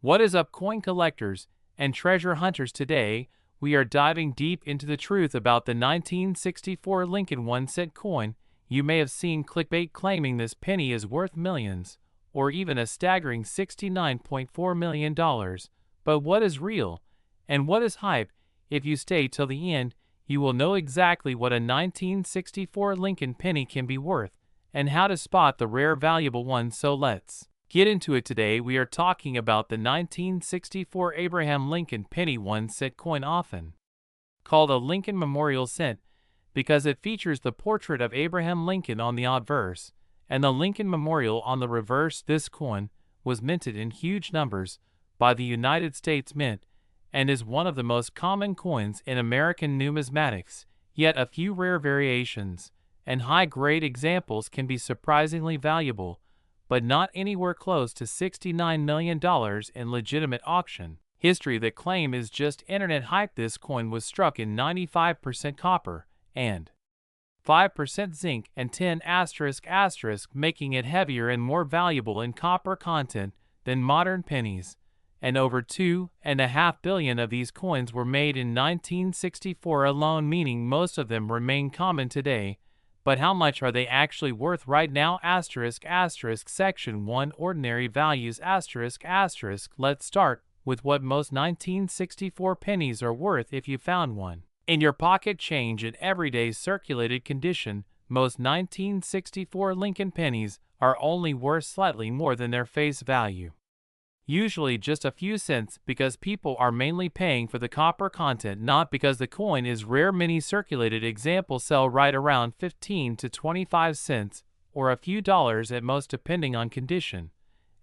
What is up, coin collectors and treasure hunters? Today, we are diving deep into the truth about the 1964 Lincoln 1-cent coin. You may have seen clickbait claiming this penny is worth millions, or even a staggering $69.4 million. But what is real, and what is hype? If you stay till the end, you will know exactly what a 1964 Lincoln penny can be worth, and how to spot the rare valuable ones. So let's get into it. Today we are talking about the 1964 Abraham Lincoln penny 1-cent coin, often called a Lincoln Memorial cent because it features the portrait of Abraham Lincoln on the obverse and the Lincoln Memorial on the reverse. This coin was minted in huge numbers by the United States Mint and is one of the most common coins in American numismatics, yet a few rare variations and high-grade examples can be surprisingly valuable, but not anywhere close to $69 million in legitimate auction history. The claim is just internet hype. This coin was struck in 95% copper and 5% zinc and 10***, making it heavier and more valuable in copper content than modern pennies. And over 2.5 billion of these coins were made in 1964 alone, meaning most of them remain common today. But how much are they actually worth right now? Section 1, Ordinary Values. Let's start with what most 1964 pennies are worth. If you found one in your pocket, change in everyday circulated condition, most 1964 Lincoln pennies are only worth slightly more than their face value, usually just a few cents, because people are mainly paying for the copper content, not because the coin is rare. Many circulated examples sell right around 15 to 25 cents, or a few dollars at most depending on condition,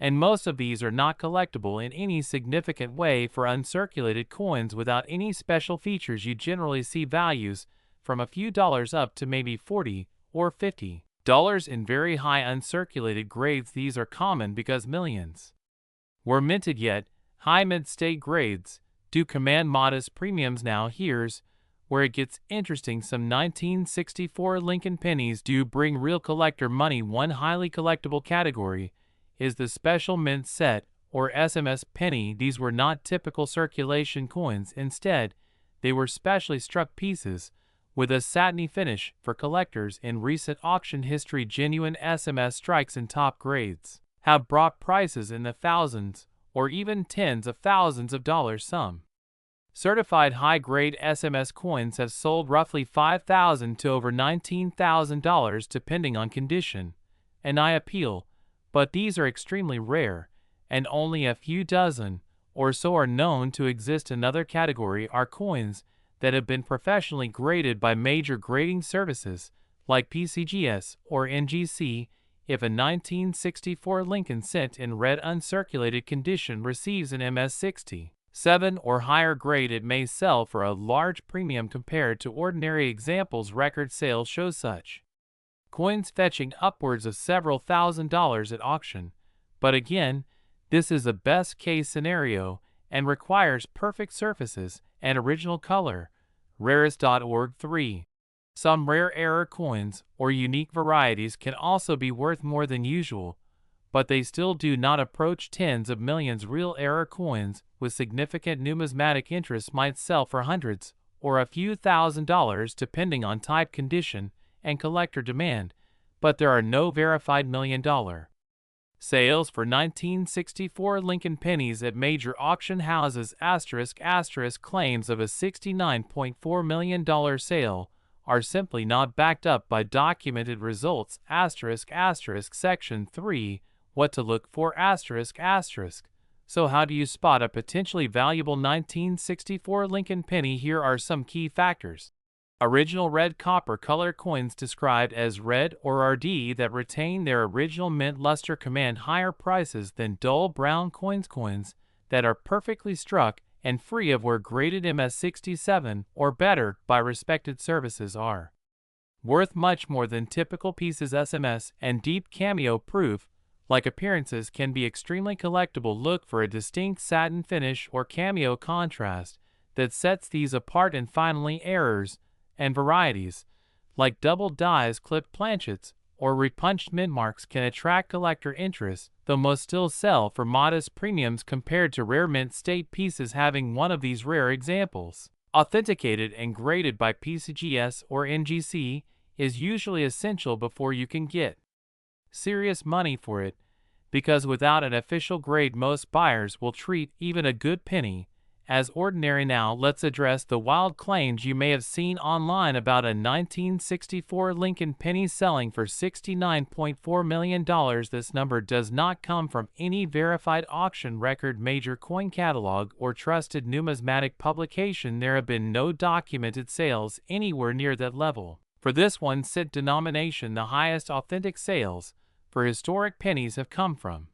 and most of these are not collectible in any significant way. For uncirculated coins without any special features, you generally see values from a few dollars up to maybe $40 or $50 in very high uncirculated grades. These are common because millions were minted, yet high mid-state grades do command modest premiums. Now here's where it gets interesting. Some 1964 Lincoln pennies do bring real collector money. One highly collectible category is the special mint set, or SMS penny. These were not typical circulation coins. Instead, they were specially struck pieces with a satiny finish for collectors. In recent auction history, genuine SMS strikes in top grades have brought prices in the thousands or even tens of thousands of dollars. Some certified high-grade SMS coins have sold roughly $5,000 to over $19,000 depending on condition and eye appeal, but these are extremely rare, and only a few dozen or so are known to exist. Another category are coins that have been professionally graded by major grading services like PCGS or NGC. If a 1964 Lincoln cent in red uncirculated condition receives an MS-67 or higher grade, it may sell for a large premium compared to ordinary examples. Record sales show such coins fetching upwards of several $1,000s at auction. But again, this is a best case scenario and requires perfect surfaces and original color. Rarest.org. 3. Some rare error coins or unique varieties can also be worth more than usual, but they still do not approach tens of millions. Real error coins with significant numismatic interest might sell for hundreds or a few $1,000s depending on type, condition, and collector demand, but there are no verified million-dollar sales for 1964 Lincoln pennies at major auction houses. Claims of a $69.4 million sale are simply not backed up by documented results. Section 3. What to look for. So how do you spot a potentially valuable 1964 Lincoln penny? Here are some key factors. Original red copper color coins described as red or RD that retain their original mint luster command higher prices than dull brown coins. Coins that are perfectly struck and free of wear, graded MS-67 or better by respected services, are worth much more than typical pieces. SMS and deep cameo proof like appearances can be extremely collectible. Look for a distinct satin finish or cameo contrast that sets these apart. And finally, errors and varieties like double dies, clipped planchets, or repunched mint marks can attract collector interest, though most still sell for modest premiums compared to rare mint state pieces having one of these rare examples. Authenticated and graded by PCGS or NGC is usually essential before you can get serious money for it, because without an official grade most buyers will treat even a good penny as ordinary. Now let's address the wild claims you may have seen online about a 1964 Lincoln penny selling for $69.4 million. This number does not come from any verified auction record, major coin catalog, or trusted numismatic publication. There have been no documented sales anywhere near that level. For this 1-cent denomination, the highest authentic sales for historic pennies have come from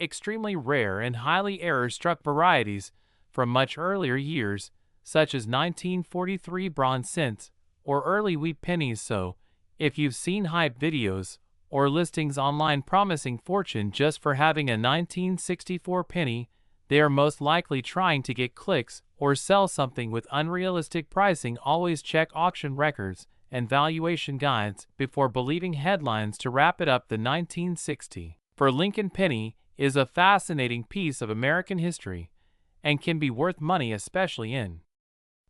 extremely rare and highly error-struck varieties from much earlier years, such as 1943 bronze cents or early wheat pennies. So, if you've seen hype videos or listings online promising fortune just for having a 1964 penny, they are most likely trying to get clicks or sell something with unrealistic pricing. Always check auction records and valuation guides before believing headlines. To wrap it up, the 1964 Lincoln penny is a fascinating piece of American history and can be worth money, especially in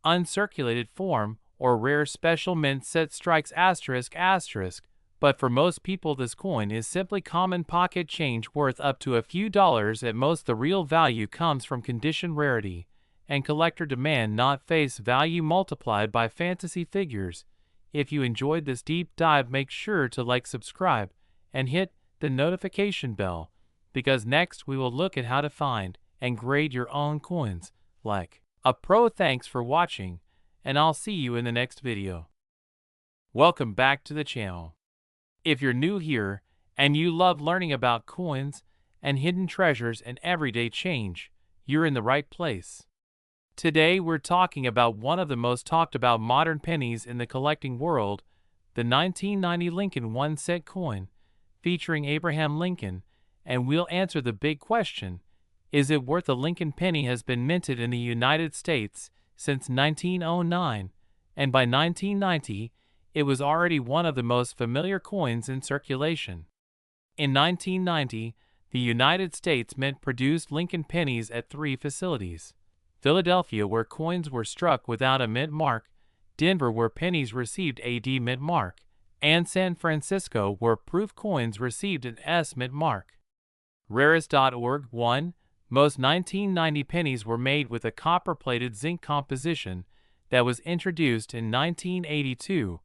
uncirculated form or rare special mint set strikes ***. But for most people this coin is simply common pocket change worth up to a few dollars at most. The real value comes from condition, rarity, and collector demand, not face value multiplied by fantasy figures. If you enjoyed this deep dive, make sure to like, subscribe, and hit the notification bell, because next we will look at how to find and grade your own coins like a pro. Thanks for watching, and I'll see you in the next video. Welcome back to the channel. If you're new here and you love learning about coins and hidden treasures and everyday change, you're in the right place. Today we're talking about one of the most talked about modern pennies in the collecting world, the 1990 Lincoln 1-cent coin featuring Abraham Lincoln, and we'll answer the big question: is it worth a Lincoln penny? Has been minted in the United States since 1909, and by 1990, it was already one of the most familiar coins in circulation. In 1990, the United States Mint produced Lincoln pennies at 3 facilities: Philadelphia, where coins were struck without a mint mark; Denver, where pennies received a D mint mark; and San Francisco, where proof coins received an S mint mark. Rarest.org 1. Most 1990 pennies were made with a copper-plated zinc composition that was introduced in 1982,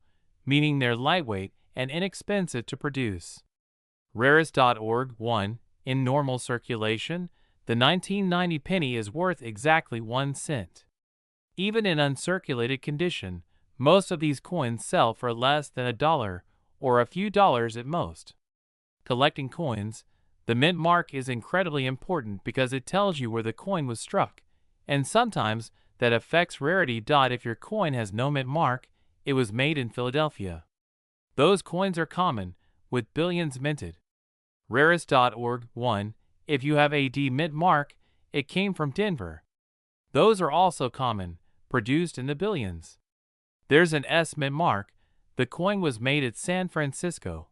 meaning they're lightweight and inexpensive to produce. Rarest.org 1. In normal circulation, the 1990 penny is worth exactly 1 cent. Even in uncirculated condition, most of these coins sell for less than $1 or a few dollars at most. Collecting coins, the mint mark is incredibly important because it tells you where the coin was struck, and sometimes that affects rarity. If your coin has no mint mark, it was made in Philadelphia. Those coins are common, with billions minted. Rarest.org 1. If you have a D mint mark, it came from Denver. Those are also common, produced in the billions. There's an S mint mark. The coin was made at San Francisco,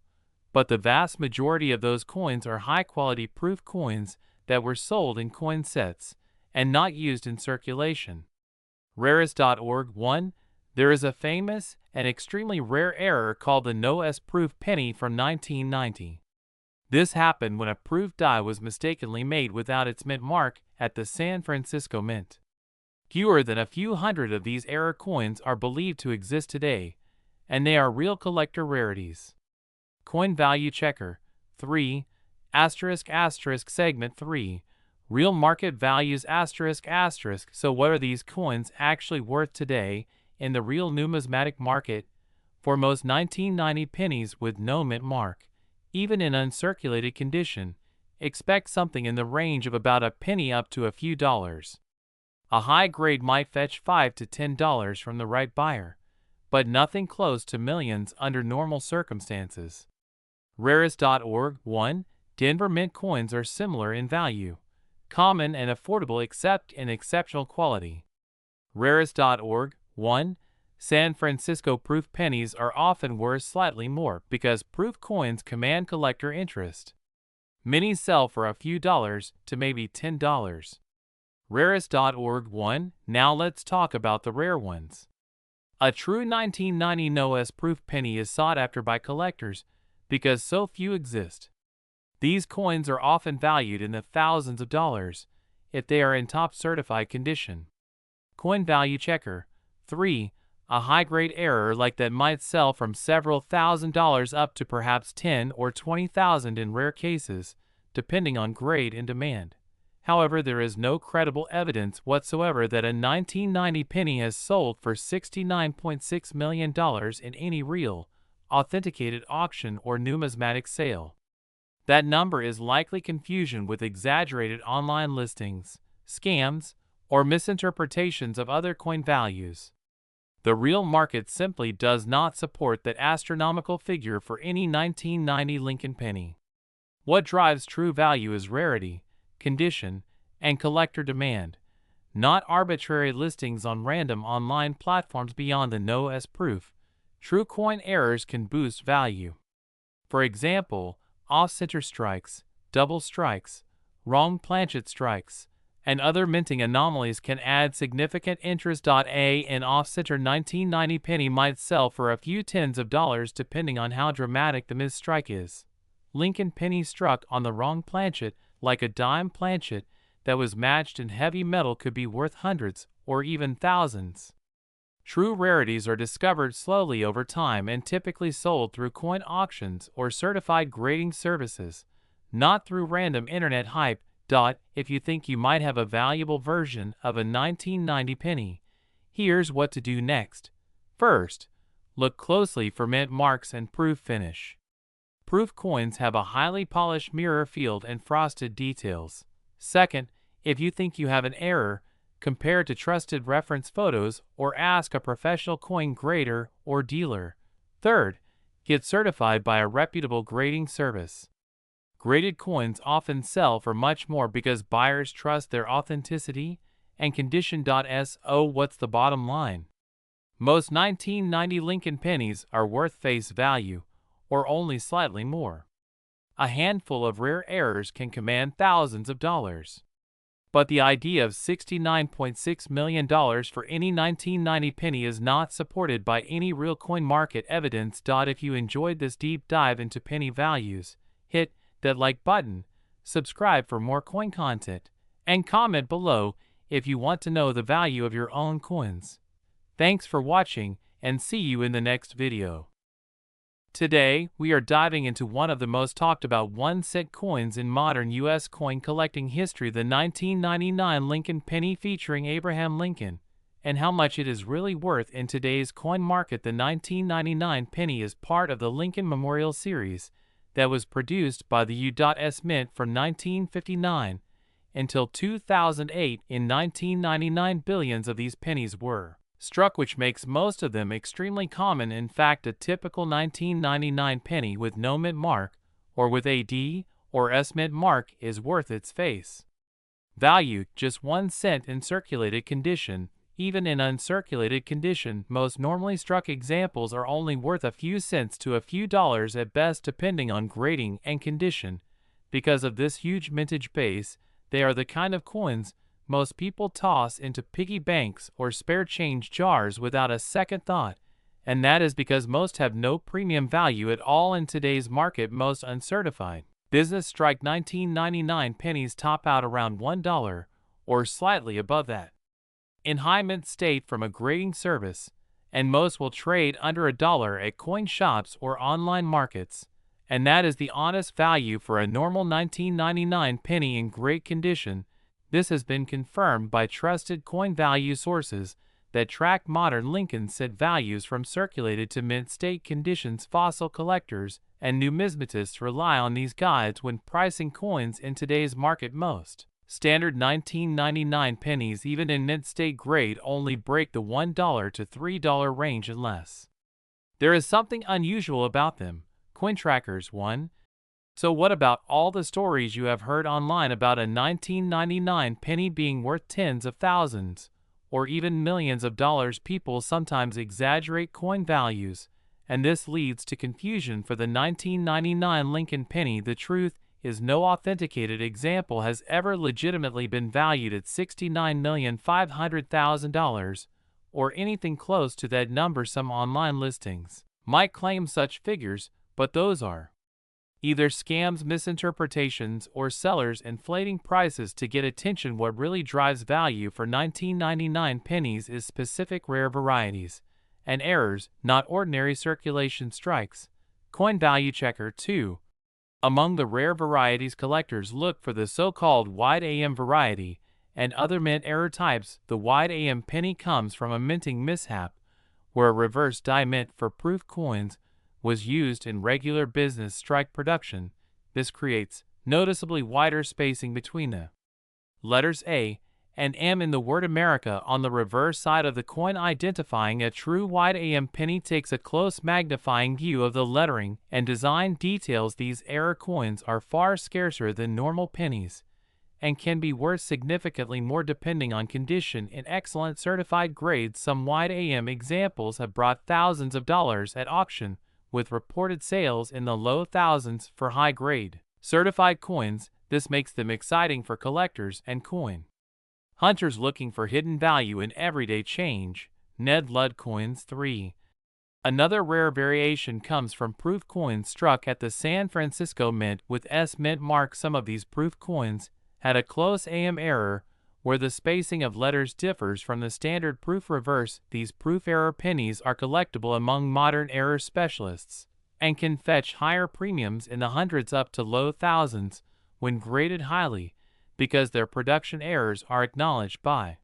but the vast majority of those coins are high-quality proof coins that were sold in coin sets and not used in circulation. Rarest.org 1. There is a famous and extremely rare error called the no S proof penny from 1990. This happened when a proof die was mistakenly made without its mint mark at the San Francisco Mint. Fewer than a few hundred of these error coins are believed to exist today, and they are real collector rarities. Coin Value Checker 3 *** Segment 3 Real Market Values ***. So what are these coins actually worth today in the real numismatic market? For most 1990 pennies with no mint mark, even in uncirculated condition, expect something in the range of about a penny up to a few dollars. A high grade might fetch $5 to $10 from the right buyer, but nothing close to millions under normal circumstances. Rarest.org 1. Denver Mint coins are similar in value, common and affordable except in exceptional quality. Rarest.org 1. San Francisco proof pennies are often worth slightly more because proof coins command collector interest. Many sell for a few dollars to maybe $10. Rarest.org 1. Now let's talk about the rare ones. A true 1990 NOS proof penny is sought after by collectors because so few exist. These coins are often valued in the thousands of dollars if they are in top certified condition. Coin value checker. 3. A high-grade error like that might sell from several $1,000s up to perhaps $10,000 or $20,000 in rare cases, depending on grade and demand. However, there is no credible evidence whatsoever that a 1990 penny has sold for $69.6 million in any real, authenticated auction or numismatic sale. That number is likely confusion with exaggerated online listings, scams, or misinterpretations of other coin values. The real market simply does not support that astronomical figure for any 1990 Lincoln penny. What drives true value is rarity, condition, and collector demand, not arbitrary listings on random online platforms beyond the NOS proof. True coin errors can boost value. For example, off-center strikes, double strikes, wrong planchet strikes, and other minting anomalies can add significant interest. An off-center 1990 penny might sell for a few tens of dollars depending on how dramatic the misstrike is. Lincoln penny struck on the wrong planchet, like a dime planchet that was matched in heavy metal, could be worth hundreds or even thousands. True rarities are discovered slowly over time and typically sold through coin auctions or certified grading services, not through random internet hype. If you think you might have a valuable version of a 1990 penny, here's what to do next. First, look closely for mint marks and proof finish. Proof coins have a highly polished mirror field and frosted details. Second, if you think you have an error, compare to trusted reference photos or ask a professional coin grader or dealer. Third, get certified by a reputable grading service. Graded coins often sell for much more because buyers trust their authenticity and condition. So what's the bottom line? Most 1990 Lincoln pennies are worth face value, or only slightly more. A handful of rare errors can command thousands of dollars. But the idea of $69.6 million for any 1990 penny is not supported by any real coin market evidence. If you enjoyed this deep dive into penny values, hit that like button, subscribe for more coin content, and comment below if you want to know the value of your own coins. Thanks for watching, and see you in the next video. Today, we are diving into one of the most talked about 1-cent coins in modern U.S. coin collecting history, the 1999 Lincoln penny featuring Abraham Lincoln, and how much it is really worth in today's coin market. The 1999 penny is part of the Lincoln Memorial Series that was produced by the U.S. Mint from 1959 until 2008. In 1999, billions of these pennies were struck, which makes most of them extremely common. In fact, a typical 1999 penny with no mint mark, or with a D or S mint mark, is worth its face value, just 1 cent in circulated condition. Even in uncirculated condition, most normally struck examples are only worth a few cents to a few dollars at best, depending on grading and condition. Because of this huge mintage base, they are the kind of coins most people toss into piggy banks or spare change jars without a second thought, and that is because most have no premium value at all in today's market. Most uncertified business strike 1999 pennies top out around $1 or slightly above that in high mint state from a grading service, and most will trade under $1 at coin shops or online markets, and that is the honest value for a normal 1999 penny in great condition. This has been confirmed by trusted coin value sources that track modern Lincoln cent values from circulated to mint state conditions. Fossil collectors and numismatists rely on these guides when pricing coins in today's market. Most standard 1999 pennies, even in mint state grade, only break the $1 to $3 range unless there is something unusual about them. Coin trackers 1. So what about all the stories you have heard online about a 1999 penny being worth tens of thousands or even millions of dollars. People sometimes exaggerate coin values, and this leads to confusion for the 1999 Lincoln penny. The truth is, no authenticated example has ever legitimately been valued at $69,500,000 or anything close to that number. Some online listings might claim such figures, but those are either scams, misinterpretations, or sellers inflating prices to get attention. What really drives value for 1999 pennies is specific rare varieties and errors, not ordinary circulation strikes. Coin Value Checker 2. Among the rare varieties, collectors look for the so-called wide AM variety and other mint error types. The wide AM penny comes from a minting mishap where a reverse die mint for proof coins was used in regular business strike production. This creates noticeably wider spacing between the letters A and M in the word America on the reverse side of the coin. Identifying a true wide AM penny takes a close magnifying view of the lettering and design details. These error coins are far scarcer than normal pennies and can be worth significantly more depending on condition. In excellent certified grades, some wide AM examples have brought thousands of dollars at auction, with reported sales in the low thousands for high-grade certified coins. This makes them exciting for collectors and coin hunters looking for hidden value in everyday change. Ned Ludd Coins 3. Another rare variation comes from proof coins struck at the San Francisco Mint with S mint mark. Some of these proof coins had a close AM error where the spacing of letters differs from the standard proof reverse. These proof error pennies are collectible among modern error specialists and can fetch higher premiums in the hundreds up to low thousands when graded highly, because their production errors are acknowledged by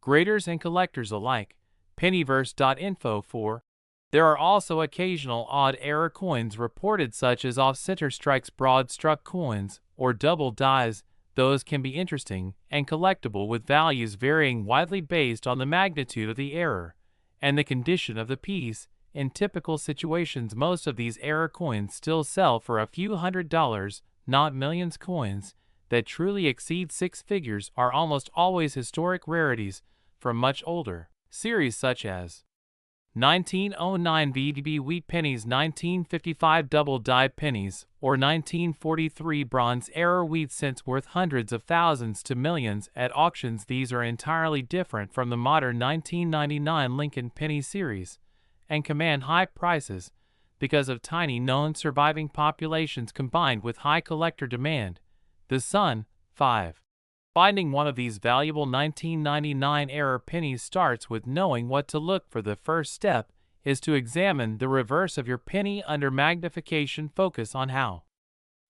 graders and collectors alike. Pennyverse.info 4. There are also occasional odd error coins reported, such as off-center strikes, broad struck coins, or double dies. Those can be interesting and collectible, with values varying widely based on the magnitude of the error and the condition of the piece. In typical situations, most of these error coins still sell for a few $100s, not millions. Coins that truly exceed six figures are almost always historic rarities from much older series, such as 1909 VDB wheat pennies, 1955 double die pennies, or 1943 bronze era wheat cents, worth hundreds of thousands to millions at auctions. These are entirely different from the modern 1999 Lincoln penny series and command high prices because of tiny known surviving populations combined with high collector demand. The Sun 5. Finding one of these valuable 1999 era pennies starts with knowing what to look for. The first step is to examine the reverse of your penny under magnification. Focus on how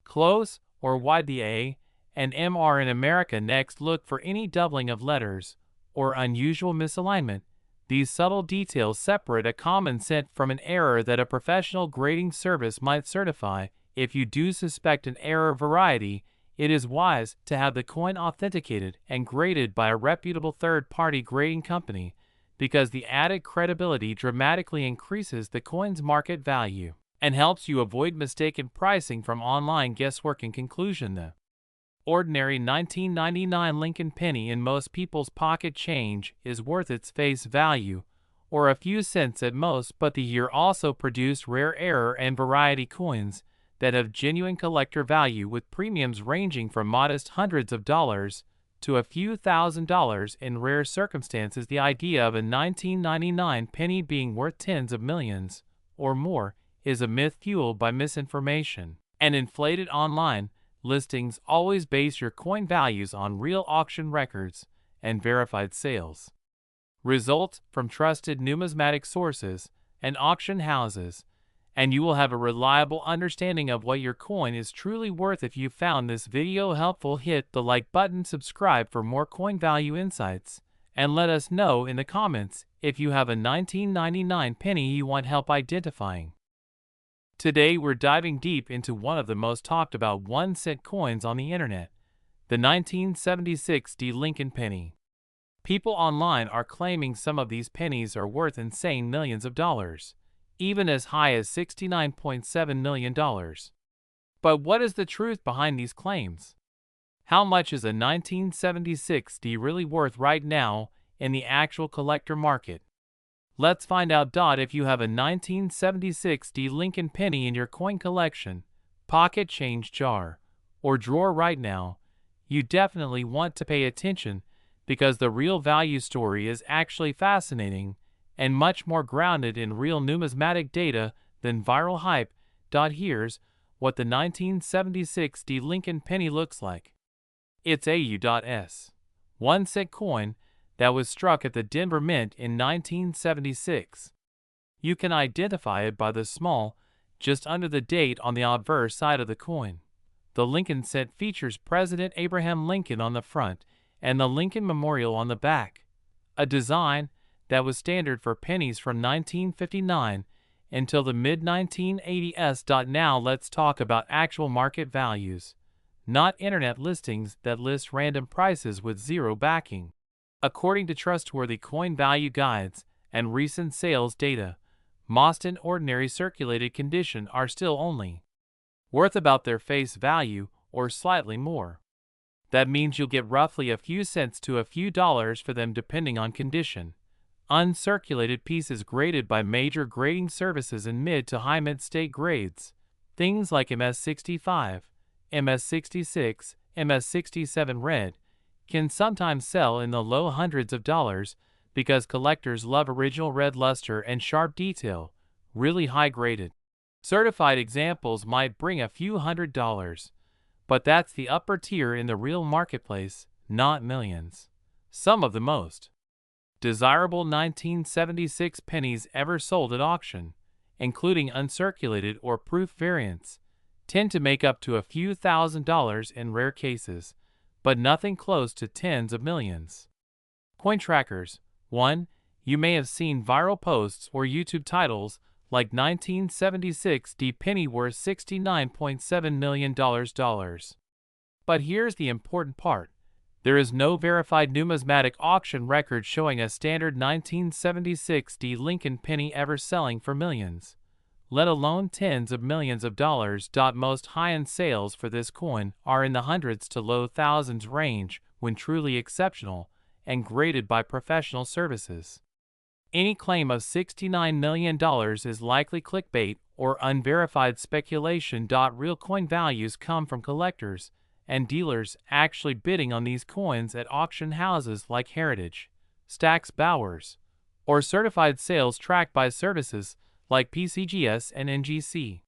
close or wide the A and M are in America. Next, look for any doubling of letters or unusual misalignment. These subtle details separate a common cent from an error that a professional grading service might certify. If you do suspect an error variety, it is wise to have the coin authenticated and graded by a reputable third-party grading company, because the added credibility dramatically increases the coin's market value and helps you avoid mistaken pricing from online guesswork. In conclusion, the ordinary 1999 Lincoln penny in most people's pocket change is worth its face value, or a few cents at most, but the year also produced rare error and variety coins that have genuine collector value, with premiums ranging from modest hundreds of dollars to a few $1,000s in rare circumstances. The idea of a 1999 penny being worth tens of millions or more is a myth fueled by misinformation and inflated online listings. Always base your coin values on real auction records and verified sales results from trusted numismatic sources and auction houses, and you will have a reliable understanding of what your coin is truly worth. If you found this video helpful, hit the like button, subscribe for more coin value insights, and let us know in the comments if you have a 1999 penny you want help identifying. Today we're diving deep into one of the most talked about 1-cent coins on the internet, the 1976 Lincoln penny. People online are claiming some of these pennies are worth insane millions of dollars, even as high as $69.7 million. But what is the truth behind these claims? How much is a 1976 really worth right now in the actual collector market. Let's find out. If you have a 1976 Lincoln penny in your coin collection, pocket change jar, or drawer right now, you definitely want to pay attention because the real value story is actually fascinating and much more grounded in real numismatic data than viral hype. Here's what the 1976 Lincoln penny looks like. It's a U.S. 1-cent coin that was struck at the Denver Mint in 1976. You can identify it by the small, just under the date on the obverse side of the coin. The Lincoln cent features President Abraham Lincoln on the front and the Lincoln Memorial on the back, a design that was standard for pennies from 1959 until the mid-1980s. Now let's talk about actual market values, not internet listings that list random prices with zero backing. According to trustworthy coin value guides and recent sales data, most in ordinary circulated condition are still only worth about their face value or slightly more. That means you'll get roughly a few cents to a few dollars for them depending on condition. Uncirculated pieces graded by major grading services in mid to high mid-state grades, things like MS65, MS66, MS67 red, can sometimes sell in the low hundreds of dollars because collectors love original red luster and sharp detail, really high graded. Certified examples might bring a few $100s, but that's the upper tier in the real marketplace, not millions. Some of the most desirable 1976 pennies ever sold at auction, including uncirculated or proof variants, tend to make up to a few $1,000s in rare cases, but nothing close to tens of millions. Coin trackers. 1. You may have seen viral posts or YouTube titles like 1976 penny worth $69.7 million. But here's the important part. There is no verified numismatic auction record showing a standard 1976 Lincoln penny ever selling for millions, let alone tens of millions of dollars. Most high-end sales for this coin are in the hundreds to low thousands range when truly exceptional and graded by professional services. Any claim of $69 million is likely clickbait or unverified speculation. Real coin values come from collectors and dealers actually bidding on these coins at auction houses like Heritage, Stack's Bowers, or certified sales tracked by services like PCGS and NGC.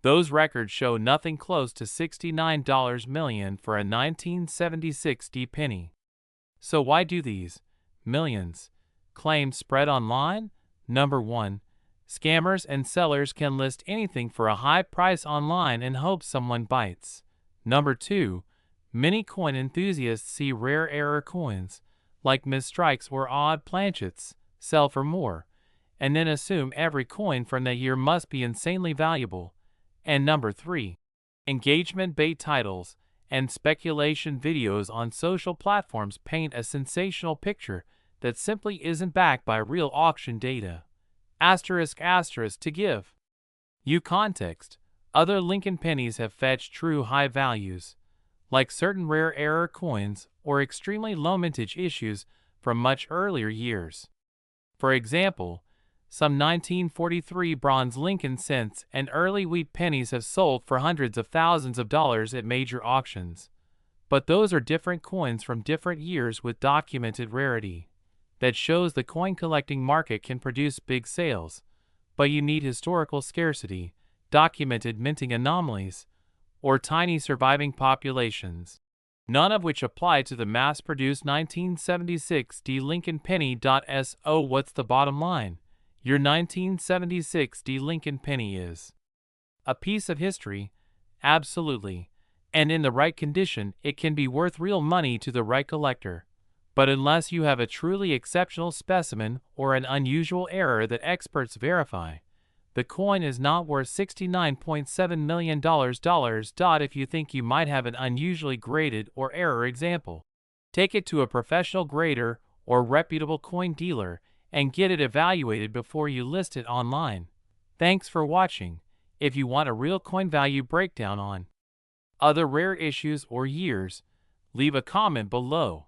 Those records show nothing close to $69 million for a 1976 penny. So why do these millions claims spread online? Number 1. Scammers and sellers can list anything for a high price online and hope someone bites. Number 2. Many coin enthusiasts see rare error coins, like misstrikes or odd planchets, sell for more, and then assume every coin from that year must be insanely valuable. And number 3. Engagement bait titles and speculation videos on social platforms paint a sensational picture that simply isn't backed by real auction data. To give you context, other Lincoln pennies have fetched true high values, like certain rare error coins or extremely low mintage issues from much earlier years. For example, some 1943 bronze Lincoln cents and early wheat pennies have sold for hundreds of thousands of dollars at major auctions. But those are different coins from different years with documented rarity. That shows the coin collecting market can produce big sales, but you need historical scarcity, documented minting anomalies, or tiny surviving populations, none of which apply to the mass-produced 1976 Lincoln penny. So what's the bottom line? Your 1976 Lincoln penny is a piece of history, absolutely, and in the right condition it can be worth real money to the right collector. But unless you have a truly exceptional specimen or an unusual error that experts verify, the coin is not worth $69.7 million. If you think you might have an unusually graded or error example, take it to a professional grader or reputable coin dealer and get it evaluated before you list it online. Thanks for watching. If you want a real coin value breakdown on other rare issues or years, leave a comment below.